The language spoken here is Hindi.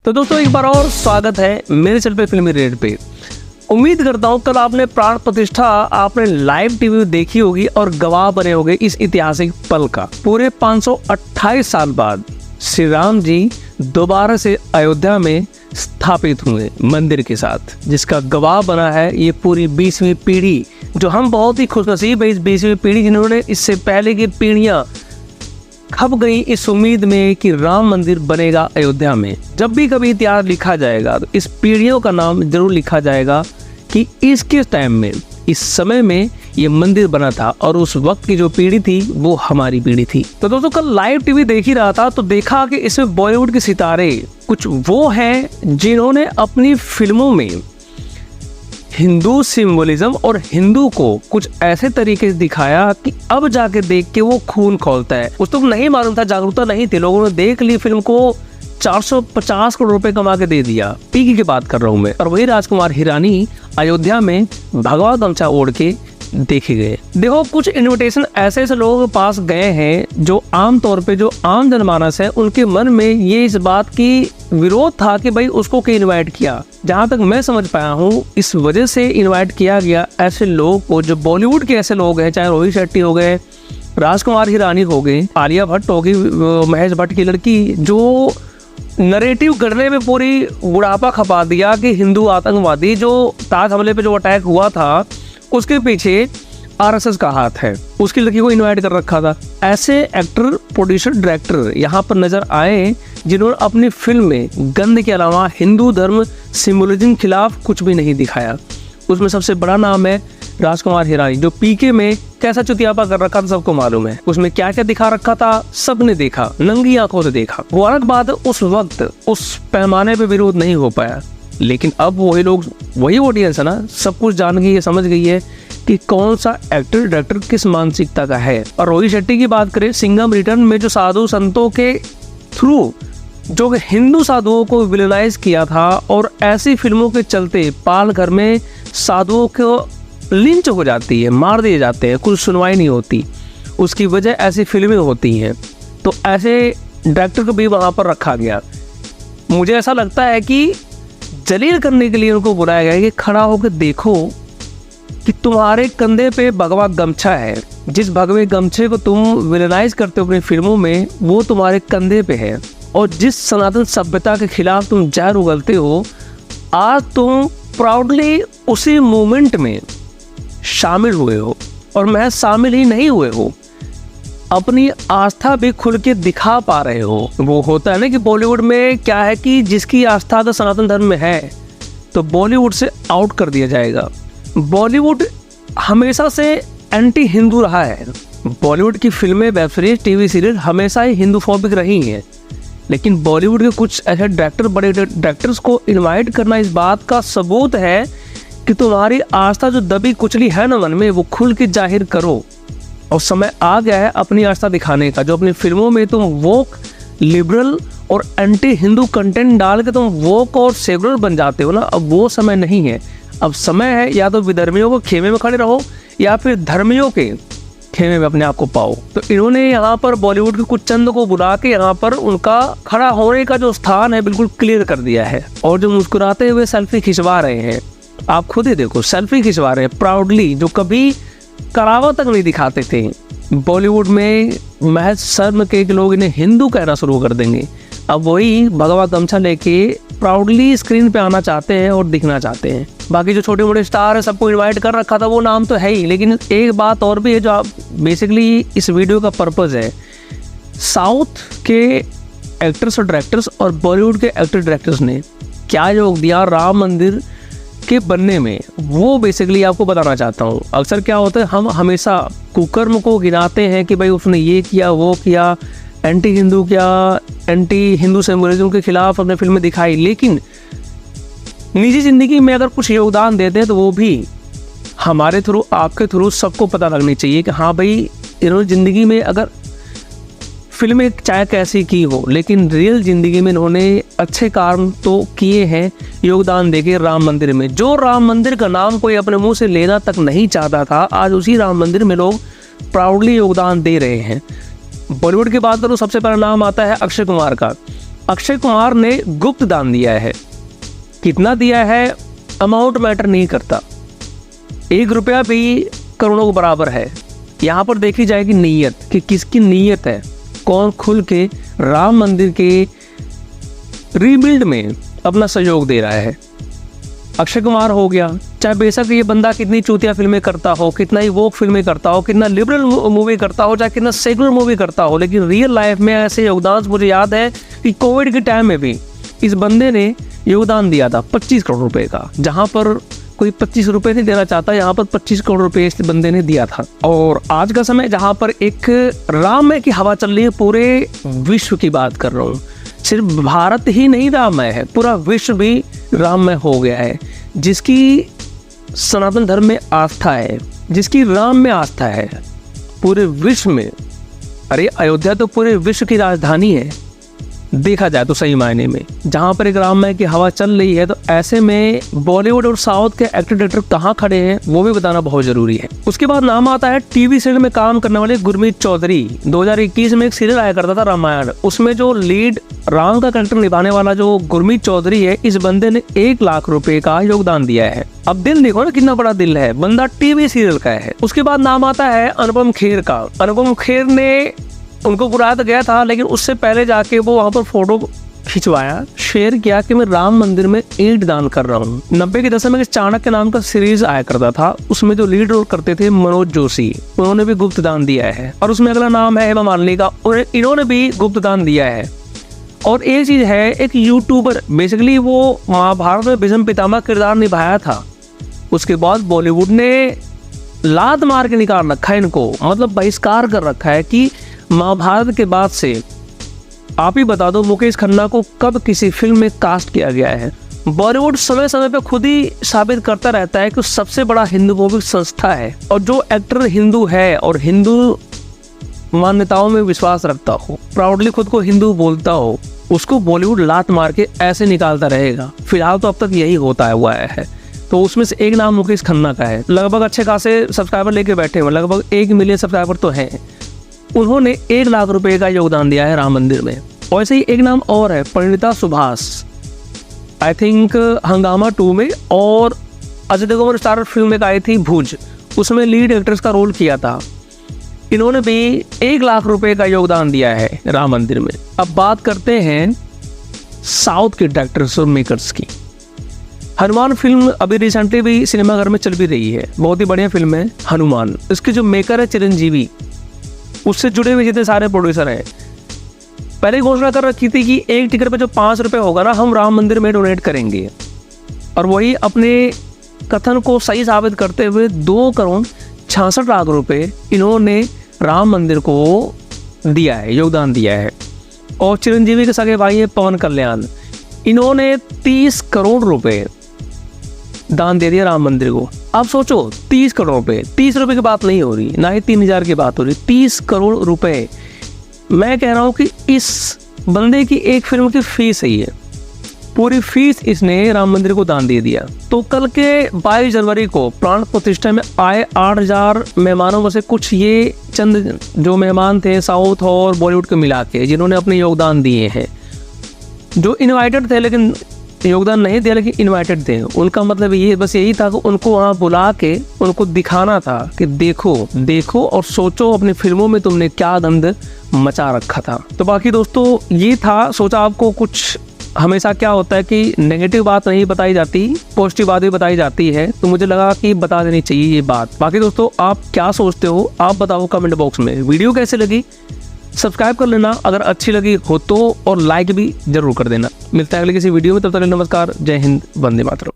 तो दोस्तों एक बार और स्वागत है मेरे चैनल पे फिल्मी रेड पे। उम्मीद करता हूँ कल आपने प्राण प्रतिष्ठा आपने लाइव टीवी देखी होगी और गवाह बने होंगे इस ऐतिहासिक पल का। पूरे 528 साल बाद श्री राम जी दोबारा से अयोध्या में स्थापित हुए मंदिर के साथ, जिसका गवाह बना है ये पूरी 20वीं पीढ़ी, जो हम बहुत ही खुशनसीब है इस 20वीं पीढ़ी जिन्होंने इससे पहले की पीढ़ियां खप गई इस उम्मीद में कि राम मंदिर बनेगा अयोध्या में। जब भी कभी इतिहास लिखा जाएगा तो इस पीढ़ियों का नाम जरूर लिखा जाएगा कि इसके टाइम में, इस समय में ये मंदिर बना था और उस वक्त की जो पीढ़ी थी वो हमारी पीढ़ी थी। तो दोस्तों कल लाइव टीवी देख ही रहा था तो देखा कि इसमें बॉलीवुड के सितारे कुछ वो हैं जिन्होंने अपनी फिल्मों में हिंदू सिंबोलिज्म और हिंदू को कुछ ऐसे तरीके से दिखाया कि अब जाके देख के वो खून खौलता है। उस तो नहीं मालूम था, जागरूकता नहीं थी, लोगों ने देख ली फिल्म को 450 करोड़ रुपए कमा के दे दिया। पीकी की बात कर रहा हूँ मैं। और वही राजकुमार हिरानी अयोध्या में भगवा गमछा ओढ़ के देखे गए। देखो कुछ इनविटेशन ऐसे ऐसे लोगों के पास गए हैं जो आम तौर पे जो आम जनमानस है उनके मन में ये इस बात की विरोध था कि भाई उसको क्यों इनवाइट किया। जहां तक मैं समझ पाया हूँ इस वजह से इनवाइट किया गया ऐसे लोग को जो बॉलीवुड के ऐसे लोग हैं, चाहे रोहित शेट्टी हो गए, राजकुमार हिरानी हो गए, आलिया भट्ट होगी, महेश भट्ट की लड़की, जो नरेटिव गढ़ने में पूरी बुढ़ापा खपा दिया कि हिंदू आतंकवादी जो ताज हमले पे जो अटैक हुआ था उसके पीछे आरएसएस का हाथ है, उसकी लड़की को इनवाइट कर रखा था। ऐसे एक्टर, प्रोड्यूसर, डायरेक्टर यहाँ पर नजर आए जिन्होंने अपनी फिल्म में गंद के अलावा हिंदू धर्म सिंबोलिज्म खिलाफ कुछ भी नहीं दिखाया। उसमें सबसे बड़ा नाम है राजकुमार हिरानी, जो पीके में कैसा चुतियापा कर रखा था सबको मालूम है। उसमें क्या क्या दिखा रखा था सबने देखा, नंगी आंखों से देखा। वो अलग बात है उस वक्त उस पैमाने पे विरोध नहीं हो पाया, लेकिन अब वही लोग, वही ऑडियंस है ना, सब कुछ जान गई है, समझ गई है कि कौन सा एक्टर डायरेक्टर किस मानसिकता का है। और रोहित शेट्टी की बात करें, सिंघम रिटर्न में जो साधु संतों के थ्रू जो हिंदू साधुओं को विलेनाइज किया था और ऐसी फिल्मों के चलते पाल घर में साधुओं को लिंच हो जाती है, मार दिए जाते हैं, कुछ सुनवाई नहीं होती, उसकी वजह ऐसी फिल्में होती हैं। तो ऐसे डायरेक्टर को भी वहाँ पर रखा गया। मुझे ऐसा लगता है कि जलील करने के लिए उनको बुलाया गया कि खड़ा होकर देखो कि तुम्हारे कंधे पे भगवा गमछा है, जिस भगवे गमछे को तुम विलेनाइज करते हो अपनी फिल्मों में वो तुम्हारे कंधे पे है, और जिस सनातन सभ्यता के खिलाफ तुम जहर उगलते हो, आज तुम प्राउडली उसी मूवमेंट में शामिल हुए हो। और महज शामिल ही नहीं हुए हो, अपनी आस्था भी खुल के दिखा पा रहे हो। वो होता है ना कि बॉलीवुड में क्या है कि जिसकी आस्था तो सनातन धर्म में है तो बॉलीवुड से आउट कर दिया जाएगा। बॉलीवुड हमेशा से एंटी हिंदू रहा है। बॉलीवुड की फिल्में, वेब सीरीज, टीवी सीरियल हमेशा ही हिंदू फोबिक रही हैं, लेकिन बॉलीवुड के कुछ ऐसे डायरेक्टर, बड़े डायरेक्टर्स को इनवाइट करना इस बात का सबूत है कि तुम्हारी आस्था जो दबी कुचली है ना मन में, वो खुल के जाहिर करो। और समय आ गया है अपनी आस्था दिखाने का। जो अपनी फिल्मों में तुम वोक, लिबरल और एंटी हिंदू कंटेंट डाल के तुम वोक और सेकुलर बन जाते हो ना, अब वो समय नहीं है। अब समय है या तो विधर्मियों को खेमे में खड़े रहो या फिर धर्मियों के खेमे में अपने आप को पाओ। तो इन्होंने यहाँ पर बॉलीवुड के कुछ चंद को बुला के यहाँ पर उनका खड़ा होने का जो स्थान है बिल्कुल क्लियर कर दिया है। और जो मुस्कुराते हुए सेल्फी खिंचवा रहे हैं, आप खुद ही देखो, सेल्फी खिंचवा रहे हैं प्राउडली, जो कभी करावा तक नहीं दिखाते थे। बॉलीवुड में महज शर्म के लोग इन्हें हिंदू कहना शुरू कर देंगे। अब वही भगवा गमछा लेके प्राउडली स्क्रीन पे आना चाहते हैं और दिखना चाहते हैं। बाकी जो छोटे मोटे स्टार है सबको इनवाइट कर रखा था, वो नाम तो है ही, लेकिन एक बात और भी है जो आप बेसिकली इस वीडियो का पर्पस है। साउथ के एक्टर्स और डायरेक्टर्स और बॉलीवुड के एक्टर डायरेक्टर्स ने क्या योग दिया राम मंदिर के बनने में, वो बेसिकली आपको बताना चाहता हूँ। अक्सर क्या होता है, हम हमेशा कुकर्म को गिनाते हैं कि भाई उसने ये किया, वो किया, एंटी हिंदू किया, एंटी हिंदू सिंबोलिज्म के खिलाफ अपने फिल्म में दिखाई, लेकिन निजी जिंदगी में अगर कुछ योगदान देते हैं तो वो भी हमारे थ्रू, आपके थ्रू सबको पता लगनी चाहिए कि हाँ भाई इन्होंने ज़िंदगी में अगर फिल्में चाहे कैसी की हो, लेकिन रियल ज़िंदगी में इन्होंने अच्छे काम तो किए हैं योगदान देके राम मंदिर में। जो राम मंदिर का नाम कोई अपने मुंह से लेना तक नहीं चाहता था, आज उसी राम मंदिर में लोग प्राउडली योगदान दे रहे हैं। बॉलीवुड की बात करूँ, सबसे पहला नाम आता है अक्षय कुमार का। अक्षय कुमार ने गुप्त दान दिया है। कितना दिया है अमाउंट मैटर नहीं करता, 1 रुपया भी करोड़ों के बराबर है। यहाँ पर देखी जाएगी नीयत कि किसकी नीयत है, कौन खुल के राम मंदिर के रीबिल्ड में अपना सहयोग दे रहा है। अक्षय कुमार हो गया, चाहे बेशक ये बंदा कितनी चूतिया फिल्में करता हो, कितना ही वोक फिल्में करता हो, कितना लिबरल मूवी करता हो, चाहे कितना सेकुलर मूवी करता हो, लेकिन रियल लाइफ में ऐसे योगदान मुझे याद है कि कोविड के टाइम में भी इस बंदे ने योगदान दिया था 25 करोड़ रुपए का। जहाँ पर कोई 25 रुपए नहीं देना चाहता, यहाँ पर 25 करोड़ रुपए इस बंदे ने दिया था। और आज का समय जहाँ पर एक राममय की हवा चल रही है, पूरे विश्व की बात कर रहा हूँ, सिर्फ भारत ही नहीं राममय है, पूरा विश्व भी राममय हो गया है। जिसकी सनातन धर्म में आस्था है, जिसकी राम में आस्था है, पूरे विश्व में, अरे अयोध्या तो पूरे विश्व की राजधानी है देखा जाए तो सही मायने में। जहाँ पर एक राममय की हवा चल रही है, तो ऐसे में बॉलीवुड और साउथ के एक्टर डायरेक्टर कहाँ खड़े हैं वो भी बताना बहुत जरूरी है। उसके बाद नाम आता है टीवी सीरियल में काम करने वाले गुरमीत चौधरी। 2021 में एक सीरियल आया करता था रामायण, उसमें जो लीड राम का कैरेक्टर निभाने वाला जो गुरमीत चौधरी है, इस बंदे ने 1 लाख रुपए का योगदान दिया है। अब दिल देखो ना कितना बड़ा दिल है, बंदा टीवी सीरियल का है। उसके बाद नाम आता है अनुपम खेर का। अनुपम खेर ने उनको बुलाया तो गया था, लेकिन उससे पहले जाके वो वहाँ पर फोटो खिंचवाया, शेयर किया कि मैं राम मंदिर में ईंट दान कर रहा हूँ। 90 के दशक में चाणक्य नाम का सीरीज आया करता था, उसमें जो लीड रोल करते थे मनोज जोशी, उन्होंने भी गुप्त दान दिया है। और उसमें अगला नाम है हेमा मालिनी का, इन्होंने भी गुप्त दान दिया है। और एक चीज है, एक यूट्यूबर, बेसिकली वो महाभारत में भीष्म पितामह किरदार निभाया था, उसके बाद बॉलीवुड ने लात मार के निकाल रखा है इनको, मतलब बहिष्कार कर रखा है कि महाभारत के बाद से आप ही बता दो मुकेश खन्ना को कब किसी फिल्म में कास्ट किया गया है। बॉलीवुड समय समय पे खुद ही साबित करता रहता है कि सबसे बड़ा हिंदू संस्था है, और जो एक्टर हिंदू है और हिंदू मान्यताओं में विश्वास रखता हो, प्राउडली खुद को हिंदू बोलता हो, उसको बॉलीवुड लात मार के ऐसे निकालता रहेगा। फिलहाल तो अब तक यही होता हुआ है। तो उसमें से एक नाम मुकेश खन्ना का है, लगभग अच्छे खासे सब्सक्राइबर लेके बैठे हुए, लगभग 1 मिलियन सब्सक्राइबर तो हैं। उन्होंने 1 लाख रुपए का योगदान दिया है राम मंदिर में। वैसे ही एक नाम और है, परिणीता सुभाष, आई थिंक हंगामा 2 में और अजय देवगन स्टार फिल्म में आई थी भुज, उसमें लीड एक्ट्रेस का रोल किया था। इन्होंने भी 1 लाख रुपए का योगदान दिया है राम मंदिर में। अब बात करते हैं साउथ के डायरेक्टर्स और मेकर्स की। हनुमान फिल्म अभी रिसेंटली भी सिनेमाघर में चल भी रही है, बहुत ही बढ़िया फिल्म है हनुमान। इसके जो मेकर है चिरंजीवी, उससे जुड़े हुए जितने सारे प्रोड्यूसर हैं, पहले घोषणा कर रखी थी कि एक टिकट पे जो 5 रुपए होगा ना, हम राम मंदिर में डोनेट करेंगे। और वही अपने कथन को सही साबित करते हुए 2 करोड़ 66 लाख रुपए इन्होंने राम मंदिर को दिया है, योगदान दिया है। और चिरंजीवी के सगे भाई है पवन कल्याण, इन्होंने 30 करोड़ रुपए दान दे दिया राम मंदिर को। अब सोचो 30 करोड़ रुपए, 30 रुपए की बात नहीं हो रही, ना ही 3000 की बात हो रही, 30 करोड़ रुपए। मैं कह रहा हूँ कि इस बंदे की एक फिल्म की फीस है, ये पूरी फीस इसने राम मंदिर को दान दे दिया। तो कल के 22 जनवरी को प्राण प्रतिष्ठा में आए 8000 मेहमानों में से कुछ ये चंद जो मेहमान थे साउथ और बॉलीवुड के मिला के, जिन्होंने अपने योगदान दिए हैं, जो इनवाइटेड थे लेकिन योगदान नहीं दिया लेकिन इनवाइटेड थे, उनका मतलब ये बस यही था कि उनको वहाँ बुला के उनको दिखाना था कि देखो देखो और सोचो अपनी फिल्मों में तुमने क्या दंड मचा रखा था। तो बाकी दोस्तों ये था, सोचा आपको कुछ, हमेशा क्या होता है कि नेगेटिव बात नहीं बताई जाती, पॉजिटिव बात भी बताई जाती है, तो मुझे लगा कि बता देनी चाहिए ये बात। बाकी दोस्तों आप क्या सोचते हो आप बताओ कमेंट बॉक्स में। वीडियो कैसे लगी सब्सक्राइब कर लेना अगर अच्छी लगी हो तो, और लाइक भी जरूर कर देना। मिलता है अगले किसी वीडियो में, तब तक नमस्कार, जय हिंद, वंदे मातरम।